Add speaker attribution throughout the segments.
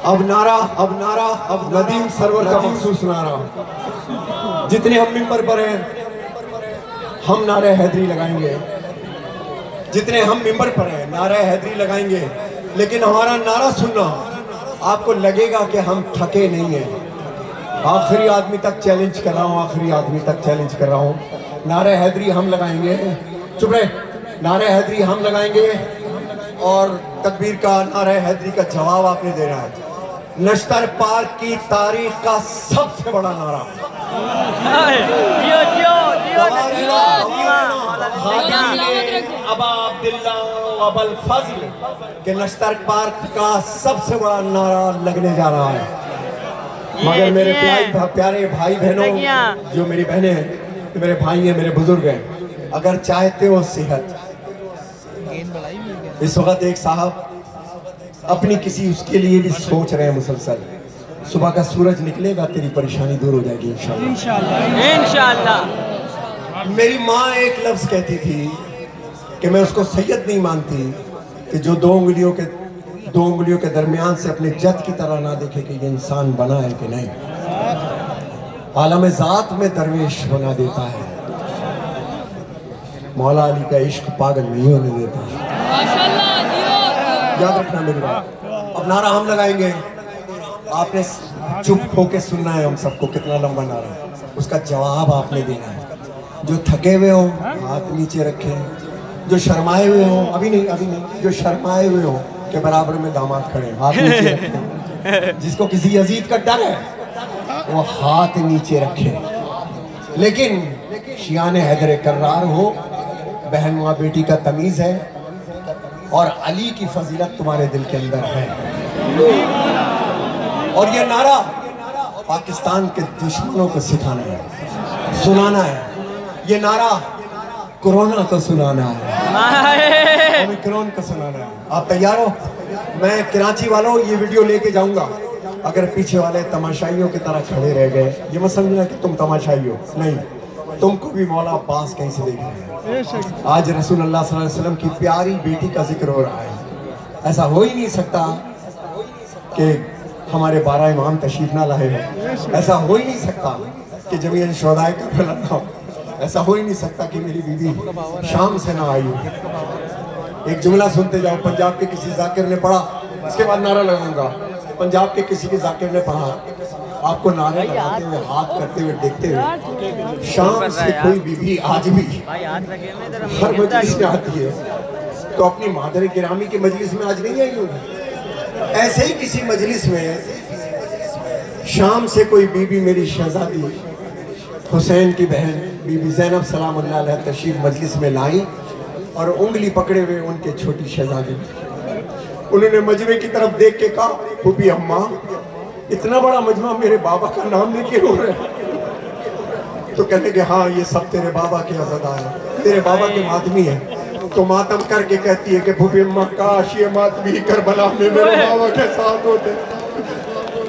Speaker 1: اب ندیم سرور کا مخصوص نعرہ. جتنے ہم ممبر پر ہیں ہم نعرہ حیدری لگائیں گے. جتنے ہم ممبر پر ہیں نعرہ حیدری لگائیں گے. لیکن ہمارا نعرہ سننا آپ کو لگے گا کہ ہم تھکے نہیں ہیں. آخری آدمی تک چیلنج کر رہا ہوں. نعرہ حیدری ہم لگائیں گے. چپ رہے. نعرہ حیدری ہم لگائیں گے اور تکبیر کا نعرہ حیدری کا جواب آپ نے دینا ہے. نشتر پارک کی تاریخ کا سب سے بڑا نعرہ ابا عبداللہ و ابا الفضل کہ نشتر پارک کا سب سے بڑا نعرہ لگنے جا رہا ہے. مگر میرے پیارے بھائی بہنوں, جو میری بہنیں ہیں, میرے بھائی ہیں, میرے بزرگ ہیں, اگر چاہتے ہو صحت. اس وقت ایک صاحب اپنی کسی اس کے لیے بھی سوچ رہے ہیں مسلسل. صبح کا سورج نکلے گا تیری پریشانی دور ہو جائے گی انشاءاللہ. میری ماں ایک لفظ کہتی تھی کہ میں اس کو سید نہیں مانتی کہ جو دو انگلیوں کے درمیان سے اپنے جد کی طرح نہ دیکھے کہ یہ انسان بنا ہے کہ نہیں. عالم ذات میں درویش بنا دیتا ہے. مولا علی کا عشق پاگل نہیں ہونے دیتا. یاد رکھنا میری بات. اب نعرہ ہم لگائیں گے, آپ نے چپ ہو کے سننا ہے ہم سب کو. کتنا لمبا نعرہ, اس کا جواب آپ نے دینا ہے. جو تھکے ہوئے ہوں ہاتھ نیچے رکھیں. جو شرمائے ہوئے ہوں ابھی نہیں, جو شرمائے ہوئے ہوں کہ برابر میں داماد کھڑے ہاتھ نیچے رکھیں. جس کو کسی یزید کا ڈر ہے وہ ہاتھ نیچے رکھے. لیکن شیعان حیدر کرار ہو, بہن ماں بیٹی کا تمیز ہے, اور علی کی فضیلت تمہارے دل کے اندر ہے. اور یہ نعرہ پاکستان کے دشمنوں کو سکھانا ہے, سنانا ہے. یہ نعرہ کورونا کو سنانا ہے, اومیکرون کو سنانا ہے. آپ تیار ہو؟ میں کراچی والوں یہ ویڈیو لے کے جاؤں گا. اگر پیچھے والے تماشائیوں کی طرح کھڑے رہ گئے, یہ مت سمجھنا کہ تم تماشائی ہو, نہیں, تم کو بھی مولا عباس کہیں سے دیکھ رہے ہیں. آج رسول اللہ صلی اللہ علیہ وسلم کی پیاری بیٹی کا ذکر ہو رہا ہے. ایسا ہو ہی نہیں سکتا کہ ہمارے 12 امام تشریف نہ لائے ہیں. ایسا ہو ہی نہیں سکتا کہ جمیع شہدائے کربلا نہ ہو. ایسا ہو ہی نہیں سکتا کہ میری بیوی شام سے نہ آئی ہو. ایک جملہ سنتے جاؤ. پنجاب کے کسی ذاکر نے پڑھا, اس کے بعد نعرہ لگاؤں گا. پنجاب کے کسی کے ذاکر نے پڑھا, آپ کو نعرے لگاتے ہوئے, ہاتھ کرتے ہوئے دیکھتے ہوئے, شام سے کوئی بیوی آج بھی ہر مجلس میں آتی ہے تو اپنی مادر گرامی کے مجلس میں آج نہیں آئی ہوگی. ایسے ہی کسی مجلس میں شام سے کوئی بیوی, میری شہزادی حسین کی بہن بی بی زینب سلام اللہ علیہ تشریف مجلس میں لائی, اور انگلی پکڑے ہوئے ان کے چھوٹی شہزادی. انہوں نے مجمع کی طرف دیکھ کے کہا, پھوپھی اماں اتنا بڑا مجمع میرے بابا کا نام لے کے ہو رہا ہے. تو کہنے کہ ہاں یہ سب تیرے بابا کے عزادار ہیں, تیرے بابا کے ماتمی ہیں. تو ماتم کر کے کہتی ہے کہ پھوپھی اماں کاش یہ ماتمی کربلا میں میرے بابا کے ساتھ ہوتے.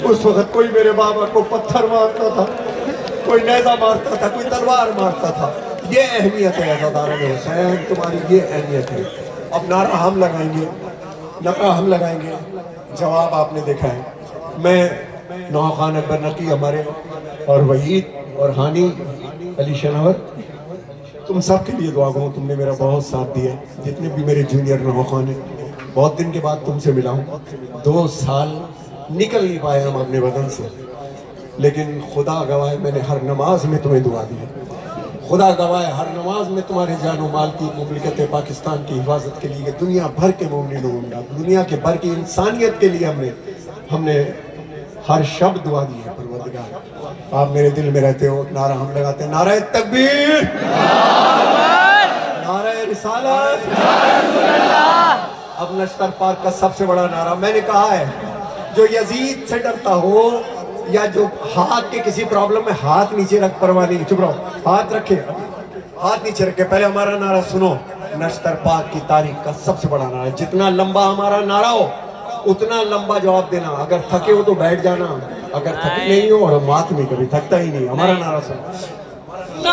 Speaker 1: اس وقت کوئی میرے بابا کو پتھر مارتا تھا, کوئی نیزہ مارتا تھا, کوئی تلوار مارتا تھا. یہ اہمیت ہے عزاداروں میں حسین, تمہاری یہ اہمیت ہے. اب نعرہ ہم لگائیں گے, نعرہ ہم لگائیں گے. جواب آپ نے دیکھا ہے. میں نوح خان اکبر نقی ہمارے, اور وحید اور ہانی علی شناور, تم سب کے لیے دعا گو. تم نے میرا بہت ساتھ دیا. جتنے بھی میرے جونیئر نوح خان ہیں, بہت دن کے بعد تم سے ملا ہوں. 2 سال نکل نہیں پائے ہم اپنے وطن سے, لیکن خدا گواہ میں نے ہر نماز میں تمہیں دعا دی. خدا گواہ ہر نماز میں تمہارے جان و مال کی, مملکت پاکستان کی حفاظت کے لیے, دنیا بھر کے مومنین و مومنات, دنیا کے بھر کی انسانیت کے لیے ہم نے ہر شب دعا دی ہے. پروردگار آپ میرے دل میں رہتے ہو. نعرہ ہم لگاتے ہیں, نعرہ تکبیر, نعرہ رسالت. اب نشتر پارک کا سب سے بڑا نعرہ میں نے کہا ہے, جو یزید سے ڈرتا ہو یا جو ہاتھ کے کسی پرابلم میں ہاتھ نیچے رکھ, پرواہ نہیں, چپ رہو, ہاتھ رکھے, ہاتھ نیچے رکھے. پہلے ہمارا نعرہ سنو. نشتر پارک کی تاریخ کا سب سے بڑا نعرہ. جتنا لمبا ہمارا نعرہ ہو اتنا لمبا جواب دینا. اگر تھکے ہو تو بیٹھ جانا, اگر تھکے نہیں ہو, اور ماتمی کبھی تھکتا ہی نہیں. ہمارا نعرہ سنو.